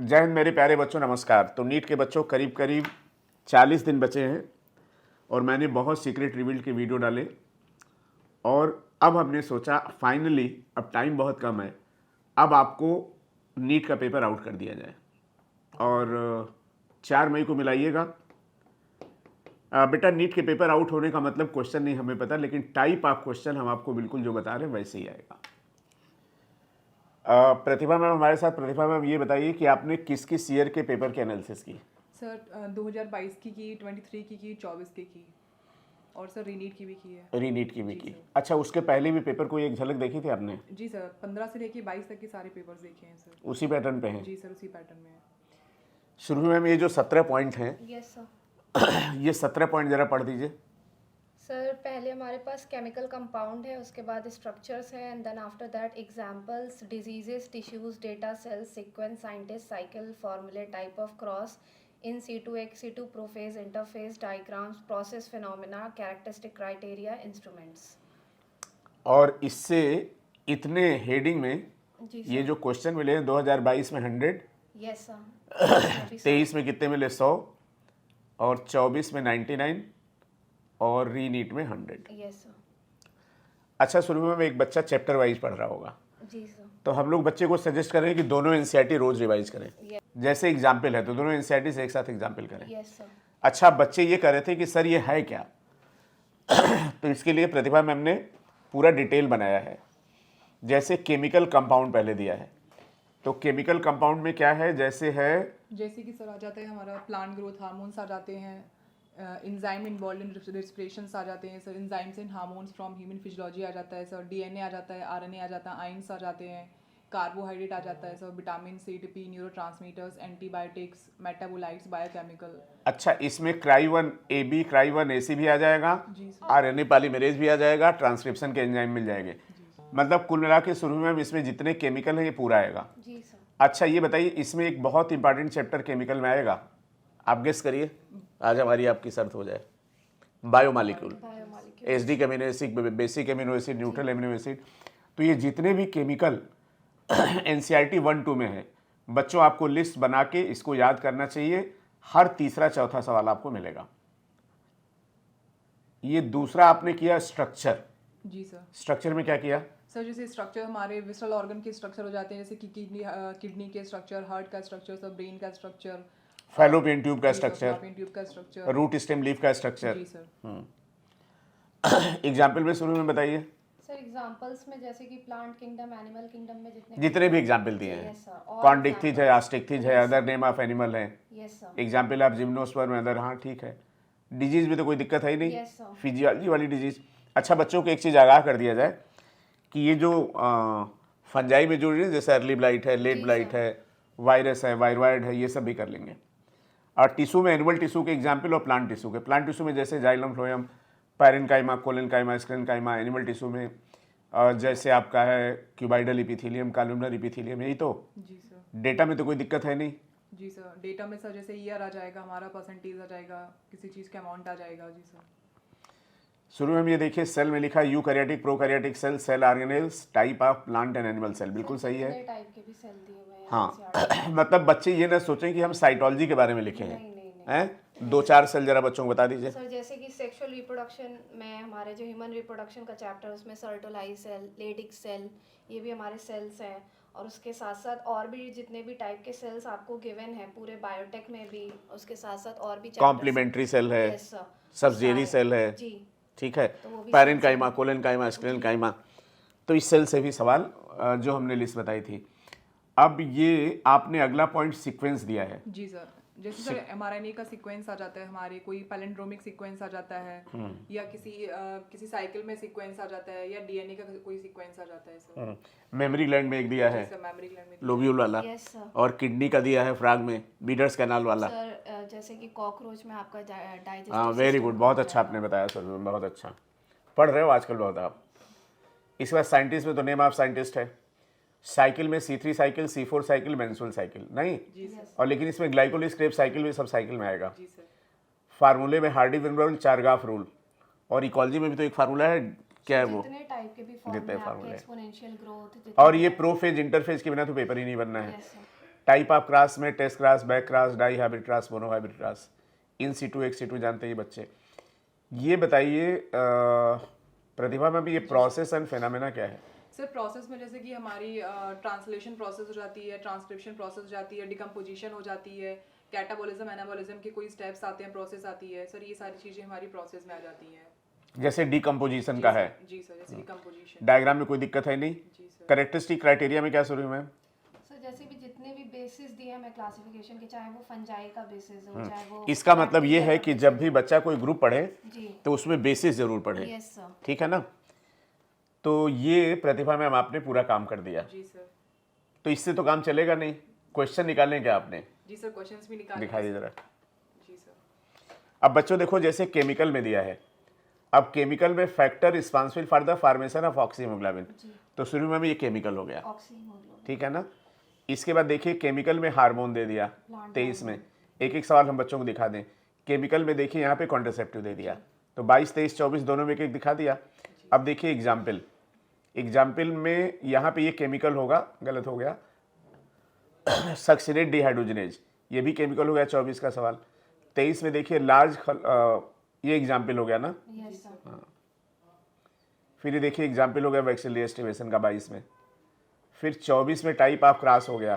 जय हिंद मेरे प्यारे बच्चों, नमस्कार। तो नीट के बच्चों करीब करीब 40 दिन बचे हैं और मैंने बहुत सीक्रेट रिवील के वीडियो डाले और अब हमने सोचा फाइनली अब टाइम बहुत कम है, अब आपको नीट का पेपर आउट कर दिया जाए। और 4 मई को मिलाइएगा। बेटा नीट के पेपर आउट होने का मतलब क्वेश्चन नहीं हमें पता, लेकिन टाइप ऑफ क्वेश्चन हम आपको बिल्कुल जो बता रहे हैं वैसे ही आएगा। प्रतिभा मैम हमारे साथ। प्रतिभा मैम ये बताइए कि आपने किस किस ईयर के पेपर की एनालिसिस की? सर 2022 की 23 की 24 की और सर रीनीट की भी की है। रीनीट की भी जी की। सर। अच्छा, उसके पहले भी पेपर कोई एक झलक देखी थी आपने? जी सर, 15 से लेके 22 तक के सारे पेपर्स देखे हैं सर। उसी पैटर्न पे हैं? जी सर, उसी पैटर्न में है। शुरू में मैम ये जो 17 पॉइंट हैं, यस सर। ये 17 पॉइंट ज़रा पढ़ दीजिए। सर पहले हमारे पास केमिकल कंपाउंड है, उसके बाद स्ट्रक्चर्स है, and then after that examples, diseases, tissues, data, cells, sequence, scientist, cycle, फॉर्मूले, type of cross, in situ, ex situ, prophase, interphase, diagrams, process, phenomena, characteristic criteria, instruments. और इससे इतने हेडिंग में जी ये जो क्वेश्चन मिले हैं 2022 में 100, यस सर। 23 में कितने मिले 100 और 24 में 99 और रीनीट में 100। Yes sir. अच्छा, शुरू में एक बच्चा चैप्टर वाइज पढ़ रहा होगा, जी सर। तो हम लोग बच्चे को सजेस्ट करें कि दोनों एनसीईआरटी रोज रिवाइज करें। जैसे एग्जाम्पल है तो दोनों एनसीईआरटी से एक साथ एग्जाम्पल करें। Yes sir. अच्छा, बच्चे ये कह रहे थे कि सर ये है क्या? तो इसके लिए प्रतिभा मैम ने पूरा डिटेल बनाया है। जैसे केमिकल कंपाउंड पहले दिया है, तो केमिकल कंपाउंड में क्या है, जैसे है जैसे कि सर आ जाता है हमारा प्लांट ग्रोथ हार्मोन्स आ जाते हैं, इंजाइम इन्वॉल्व इन रेस्पिरेशंस आ जाते हैं sir, enzymes and hormones from human physiology आ जाता है सर, डीएनए आ जाता है, आरएनए आ जाता है, आयंस आ जाते हैं, कार्बोहाइड्रेट आ जाता है sir, vitamin CTP, neurotransmitters, antibiotics, metabolites, biochemical. अच्छा, इसमें क्राई 1 AB, क्राई 1 AC भी आ जाएगा, जी सर। आरएनए पॉलीमरेज भी आ जाएगा, ट्रांसक्रिप्शन के एंजाइम मिल जाएंगे। मतलब कुल मिला के शुरू में इसमें जितने केमिकल हैं ये पूरा आएगा। जी सर। अच्छा, ये बताइए इसमें एक बहुत इंपॉर्टेंट चैप्टर केमिकल में आएगा, आप गेस करिए। आज हमारी आपकी शर्त हो जाए। Biomolecule, biomolecule. Acidic amino acid, basic amino acid, neutral amino acid. तो ये जितने भी केमिकल एनसीईआरटी 1-2 में है, बच्चों आपको लिस्ट बना के इसको याद करना चाहिए। हर तीसरा चौथा सवाल आपको मिलेगा। ये दूसरा आपने किया स्ट्रक्चर। जी सर। स्ट्रक्चर में क्या किया? सर जैसे स्ट्रक्चर हमारे विसरल ऑर्गन के स्ट्रक्चर हो जाते हैं, जैसे कि किडनी के स्ट्रक्चर, हार्ट का स्ट्रक्चर सर, ब्रेन का स्ट्रक्चर, फैलोपियन ट्यूब का स्ट्रक्चर, fallopian ट्यूब का स्ट्रक्चर। रूट स्टेम लीफ का स्ट्रक्चर। जी सर। एग्जाम्पल में शुरू में बताइए, सर एग्जांपल्स में जैसे कि प्लांट किंगडम, एनिमल किंगडम में जितने भी एग्जाम्पल दिए हैं। Yes sir. कॉन्डिक्थिज है, आस्टिक्थिज है, अदर नेम ऑफ एनिमल है। Yes sir. एग्जाम्पल आप जिम्नोस्पर्म, अदर, हाँ ठीक है। डिजीज में तो कोई दिक्कत है ही नहीं, Yes, sir. फिजियोलॉजी वाली डिजीज। अच्छा, बच्चों को एक चीज़ आगाह कर दिया जाए कि ये जो फंजाई में जो जैसे अर्ली ब्लाइट है, लेट जी, ब्लाइट sir. है, वायरस है, वायरॉइड है, ये सब भी कर लेंगे। और टिश्यू में एनिमल टिश्यू के एग्जाम्पल और प्लांट टिश्यू के। प्लांट टिश्यू में जैसे xylem, phloem, parenchyma, collenchyma, sclerenchyma. Animal tissue में जैसे आपका है क्यूबाइडल इपिथेलियम, कॉलमनर इपिथेलियम, यही तो। जी सर। डेटा में तो कोई दिक्कत है नहीं। जी सर, डेटा में सर जैसे ईयर आ जाएगा, हमारा परसेंटेज आ जाएगा, किसी चीज़ का अमाउंट आ जाएगा। जी सर। शुरू में हम ये देखिए, सेल में लिखा eukaryotic, prokaryotic cell, cell organelles, type of plant and animal cell. बिल्कुल सही है। कितने टाइप के भी सेल दिए हुए हैं हाँ मतलब बच्चे ये ना सोचें कि हम साइटोलॉजी के बारे में लिखे हैं। नहीं। हैं 2-4 सेल जरा बच्चों को बता दीजिए। सर जैसे कि सेक्सुअल रिप्रोडक्शन में हमारे जो ह्यूमन रिप्रोडक्शन का चैप्टर है उसमें सर्टोलाई सेल, लेडिक सेल, ये भी हमारे सेल्स हैं। और उसके साथ साथ और भी जितने भी टाइप के सेल्स आपको गिवन है पूरे बायोटेक में भी, उसके साथ साथ और भी कॉम्प्लीमेंट्री सेल है, यस सर, सब्सिडियरी सेल है, जी, ठीक है, तो वो भी पैरेन्काइमा, कोलेनकाइमा, स्क्लेनकाइमा। तो इस सेल से भी सवाल जो हमने लिस्ट बताई थी। अब ये आपने अगला पॉइंट सीक्वेंस दिया है। जी सर। जैसे सर एमआरएनए का सीक्वेंस आ जाता है, हमारे कोई पैलिंड्रोमिक सीक्वेंस आ जाता है, या किसी साइकिल में सीक्वेंस आ जाता है, या डीएनए का कोई सीक्वेंस आ जाता है सर। मेमोरी ग्लैंड में एक दिया है, मेमोरी ग्लैंड में। लोब्यूल वाला, यस सर। और किडनी का दिया है फ्राग में, बीडर्स कैनाल वाला। सर जैसे कि कॉकरोच में आपका डाइजेस्टिव। हाँ वेरी गुड, बहुत अच्छा आपने बताया सर, बहुत अच्छा पढ़ रहे हो आजकल बहुत आप। इसके बाद साइंटिस्ट में तो नेम ऑफ साइंटिस्ट है। साइकिल में C3 cycle, C4 cycle, menstrual cycle नहीं। जी सर। और लेकिन इसमें ग्लाइकोलिस क्रेब साइकिल भी सब साइकिल में आएगा। जी सर। फार्मूले में हार्डी विनरोल, चारगाफ रूल, और इकोलॉजी में भी तो एक फार्मूला है, क्या है वो? जितने टाइप के भी जितने फॉर्म में आपके फार्मूले। एक्सपोनेंशियल ग्रोथ, और ये प्रोफेज इंटरफेज के बिना तो पेपर ही नहीं बनना है। टाइप ऑफ क्रॉस में test cross, back cross, dihybrid cross, monohybrid cross, in situ ex situ जानते हैं ये बच्चे। ये बताइए प्रतिभा मैम, ये प्रोसेस एंड फिनोमेना क्या है? सर प्रोसेस में जैसे कि हमारी ट्रांसलेशन प्रोसेस हो जाती है, ट्रांसक्रिप्शन प्रोसेस हो जाती है, डिकम्पोजिशन हो जाती है, कैटाबॉलिज्म एनाबॉलिज्म के कोई स्टेप्स आते हैं, प्रोसेस आती है। सर ये सारी चीज़ें हमारी प्रोसेस में आ जाती हैं। जैसे डिकम्पोजिशन का है, जी सर, जैसे डिकम्पोजिशन। डायग्राम में कोई दिक्कत है नहीं? जी सर। करेक्टरिस्टिक क्राइटेरिया में क्या शुरू मैम? सर जैसे भी जितने भी बेसिस दिए हैं हमें क्लासिफिकेशन के, चाहे वो फंजाई का बेसिस हो, चाहे वो इसका मतलब ये है कि जब भी बच्चा कोई ग्रुप पढ़े जी तो उसमें बेसिस जरूर पढ़े, यस सर। ठीक है ना? तो ये प्रतिभा मैम आपने पूरा काम कर दिया। जी सर। तो इससे तो काम चलेगा नहीं, क्वेश्चन निकालने क्या आपने? जी सर, क्वेश्चंस भी निकाल दिखाइए जरा। जी सर। अब बच्चों देखो, जैसे केमिकल में दिया है, अब केमिकल में factor responsible for the formation of oxyhaemoglobin, तो शुरू में ये केमिकल हो गया, ऑक्सीहीमोग्लोबिन। ठीक है ना? इसके बाद देखिए केमिकल में हार्मोन दे दिया 23 में। एक एक सवाल हम बच्चों को दिखा दें। केमिकल में देखिए यहाँ पे कॉन्ट्रासेप्टिव दे दिया, तो 22, 23, 24 दोनों में एक एक दिखा दिया। अब देखिए एग्जाम्पल, एग्जाम्पल में यहाँ पे ये केमिकल होगा, गलत हो गया, सक्सिनेट डिहाइड्रोजनेज, ये भी केमिकल हो गया 24 का सवाल। 23 में देखिए लार्ज ये एग्जाम्पल हो गया ना? Yes sir. फिर ये देखिए एग्जाम्पल हो गया वैक्सीन एस्टिमेशन का 22 में। फिर 24 में टाइप ऑफ क्रॉस हो गया।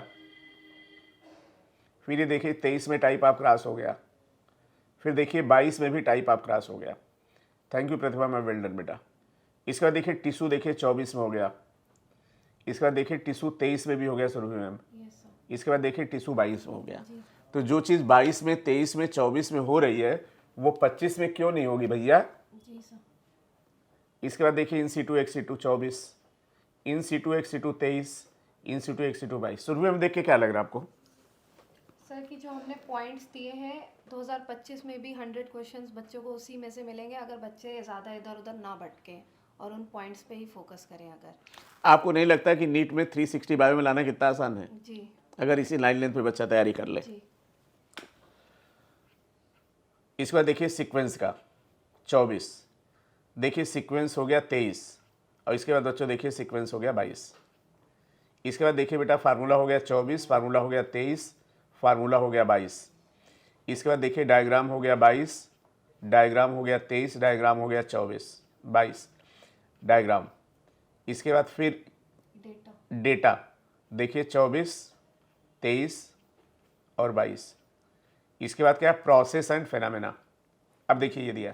फिर ये देखिए 23 में टाइप ऑफ क्रॉस हो गया। फिर देखिए 22 में भी टाइप ऑफ क्रॉस हो गया। Thank you Pratibha ma'am, well done बेटा। इसके बाद देखिए टिश्यू देखिए 24 में हो गया। इसके बाद देखिए टिश्यू 23 में भी हो गया सुरभि मैम। Yes sir. इसके बाद देखिए टिश्यू 22 में हो गया। तो जो चीज़ 22 में, 23 में, 24 में हो रही है वो 25 में क्यों नहीं होगी भैया? जी सर। इसके बाद देखिए in situ ex situ 24, in situ ex situ 23, in situ ex situ 22। Surbhi ma'am देख के क्या लग रहा है आपको? सर कि जो हमने पॉइंट्स दिए हैं 2025 में भी 100 क्वेश्चंस बच्चों को उसी में से मिलेंगे, अगर बच्चे ज़्यादा इधर उधर ना भटकें और उन पॉइंट्स पे ही फोकस करें। अगर आपको नहीं लगता कि नीट में 360 बायो में लाना कितना आसान है, जी अगर इसी लाइन लेंथ पे बच्चा तैयारी कर ले? जी इसके बाद देखिए सीक्वेंस का 24, देखिए सीक्वेंस हो गया 23, और इसके बाद बच्चों देखिए सीक्वेंस हो गया 22। इसके बाद देखिए बेटा फार्मूला हो गया 24, फार्मूला हो गया 23, फार्मूला हो गया 22। इसके बाद देखिए डायग्राम हो गया 22, डायग्राम हो गया 23, डायग्राम हो गया 24, 22 डायग्राम। इसके बाद फिर डेटा। डेटा देखिए 24, 23 और 22। इसके बाद क्या है? Process and phenomena. अब देखिए ये दिया,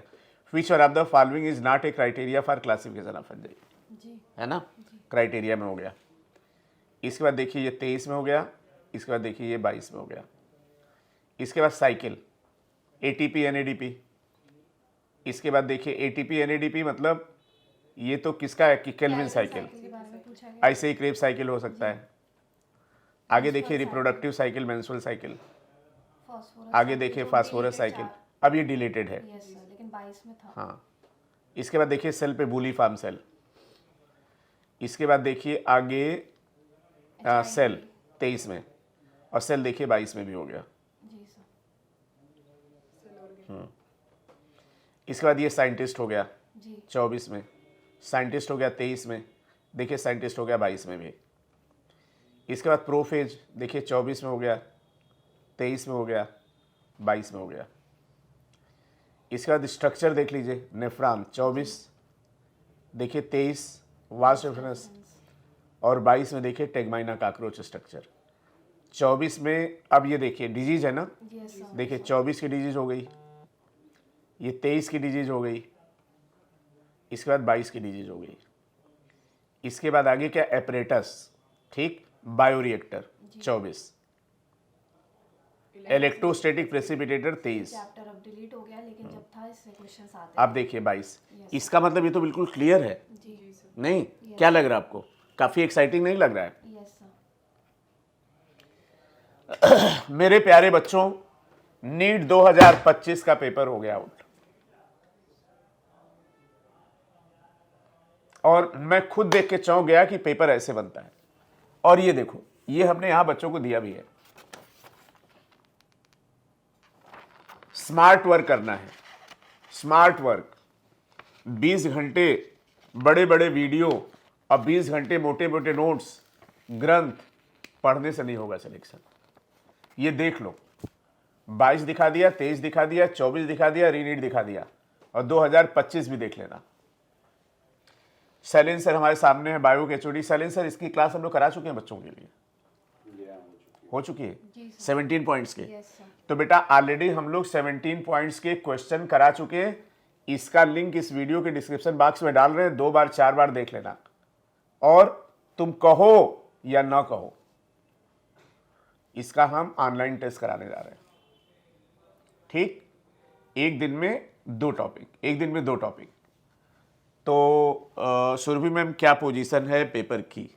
which one of the following is not a criteria for classification of fungi, जी है ना? क्राइटेरिया में हो गया। इसके बाद देखिए ये 23 में हो गया। इसके बाद देखिए ये 22 में हो गया। इसके बाद साइकिल एटीपी एनएडीपी। इसके बाद देखिए एटीपी एनएडीपी मतलब ये तो किसका है कि केल्विन साइकिल, के बारे में पूछा गया। ऐसे ही क्रेब साइकिल हो सकता है। आगे देखिए reproductive cycle, menstrual cycle. Phosphorus आगे देखिए फास्फोरस साइकिल, अब ये डिलीटेड है। यस सर, लेकिन 22 में था। हाँ। इसके बाद देखिए सेल पे बूली फार्म सेल। इसके बाद देखिए आगे सेल 23 में, और सेल देखिए 22 में भी हो गया। जी सर। इसके बाद ये साइंटिस्ट हो गया जी 24 में, साइंटिस्ट हो गया 23 में, देखिए साइंटिस्ट हो गया 22 में भी। इसके बाद प्रोफेज देखिए 24 में हो गया, 23 में हो गया, 22 में हो गया। इसके बाद स्ट्रक्चर देख लीजिए, नेफ्रॉन 24, देखिए 23 वास्ट रेफरेंस, और 22 में देखिए टेगमाइना काकरोच स्ट्रक्चर। 24 में अब ये देखिए डिजीज है ना, यस सर। देखिए 24 की डिजीज हो गई, ये 23 की डिजीज हो गई, इसके बाद 22 की डिजीज हो गई। इसके बाद आगे क्या? एपरेटस, ठीक, बायोरिएक्टर 24, इलेक्ट्रोस्टैटिक प्रेसिपिटेटर 23। चैप्टर अब डिलीट हो गया, लेकिन जब था इससे क्वेश्चंस आते आप देखिए 22। इसका मतलब ये तो बिल्कुल क्लियर है, हैं। जी नहीं? क्या लग रहा है आपको? काफी एक्साइटिंग नहीं लग रहा है? Yes sir. मेरे प्यारे बच्चों, नीट 2025 का पेपर हो गया आउट, और मैं खुद देख के चौंक गया कि पेपर ऐसे बनता है। और ये देखो, ये हमने यहां बच्चों को दिया भी है। स्मार्ट वर्क करना है, स्मार्ट वर्क। 20 घंटे बड़े बड़े वीडियो और 20 घंटे मोटे मोटे नोट्स, ग्रंथ पढ़ने से नहीं होगा सिलेक्शन। ये देख लो, 22 दिखा दिया, 23 दिखा दिया, 24 दिखा दिया, रीनीट दिखा दिया, और 2025 भी देख लेना। सैलिन सर हमारे सामने है, बायो के एचओडी। सैलिन सर, इसकी क्लास हम लोग करा चुके हैं बच्चों के लिए, हो चुकी है जी सर। 17 पॉइंट्स के। Yes sir. तो बेटा ऑलरेडी हम लोग 17 पॉइंट्स के क्वेश्चन करा चुके हैं। इसका लिंक इस वीडियो के डिस्क्रिप्शन बॉक्स में डाल रहे हैं, 2 बार 4 बार देख लेना, और तुम कहो या ना कहो, इसका हम ऑनलाइन टेस्ट कराने जा रहे हैं। ठीक, एक दिन में 2 टॉपिक, एक दिन में 2 टॉपिक। तो सुरभि मैम, क्या पोजीशन है पेपर की?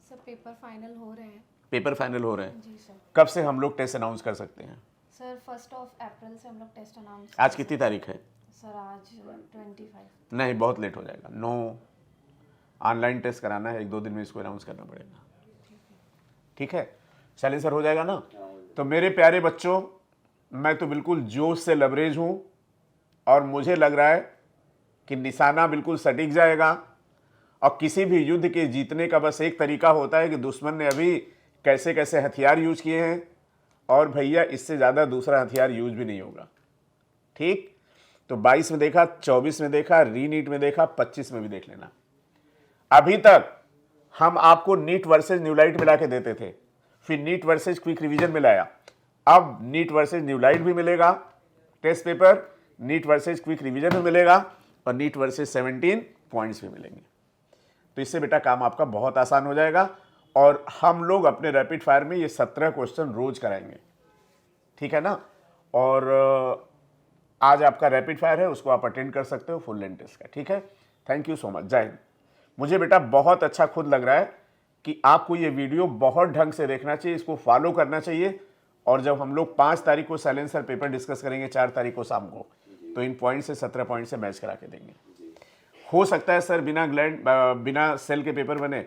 सर पेपर फाइनल हो रहे हैं। पेपर फाइनल हो रहे हैं? जी सर। कब से हम लोग टेस्ट अनाउंस कर सकते हैं? सर 1 अप्रैल से हम लोग टेस्ट अनाउंस। आज कितनी तारीख है? सर आज 25। नहीं, बहुत लेट हो जाएगा। नो, ऑनलाइन टेस्ट कराना है, 1-2 दिन में इसको अनाउंस करना पड़ेगा। ठीक है, सैलिन सर हो जाएगा ना? तो मेरे प्यारे बच्चों, मैं तो बिल्कुल जोश से लबरेज हूँ, और मुझे लग रहा है कि निशाना बिल्कुल सटीक जाएगा। और किसी भी युद्ध के जीतने का बस एक तरीका होता है कि दुश्मन ने अभी कैसे कैसे हथियार यूज किए हैं, और भैया इससे ज़्यादा दूसरा हथियार यूज भी नहीं होगा। ठीक, तो 22 में देखा, 24 में देखा, रीनीट में देखा, 25 में भी देख लेना। अभी तक हम आपको नीट वर्सेज न्यूलाइट मिला के देते थे, फिर नीट वर्सेज क्विक रिवीजन मिलाया, अब नीट वर्सेज न्यूलाइट भी मिलेगा test paper, NEET versus quick revision भी मिलेगा, और नीट वर्सेज 17 पॉइंट्स भी मिलेंगे। तो इससे बेटा काम आपका बहुत आसान हो जाएगा, और हम लोग अपने रैपिड फायर में ये 17 क्वेश्चन रोज कराएंगे। ठीक है ना? और आज आपका रैपिड फायर है, उसको आप अटेंड कर सकते हो फुल लेंथ टेस्ट का। ठीक है, थैंक यू सो मच, जय हिंद। मुझे बेटा बहुत अच्छा खुद लग रहा है कि आपको ये वीडियो बहुत ढंग से देखना चाहिए, इसको फॉलो करना चाहिए, और जब हम लोग 5 तारीख को साइलेंसर पेपर डिस्कस करेंगे, 4 तारीख को शाम को, तो इन पॉइंट से 17 पॉइंट से मैच करा के देंगे। हो सकता है सर बिना सेल के पेपर बने,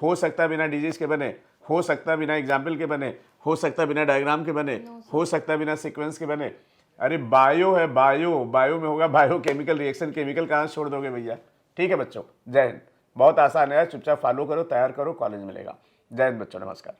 हो सकता है बिना डिजीज के बने, हो सकता है बिना एग्जाम्पल के बने, हो सकता है बिना डायग्राम के बने, हो सकता है बिना सीक्वेंस के बने। अरे बायो है, बायो में होगा बायो केमिकल रिएक्शन, केमिकल कहाँ छोड़ दोगे भैया। ठीक है बच्चों, जय हिंद। बहुत आसान है, चुपचाप फॉलो करो, तैयार करो, कॉलेज मिलेगा। जय हिंद बच्चों, नमस्कार।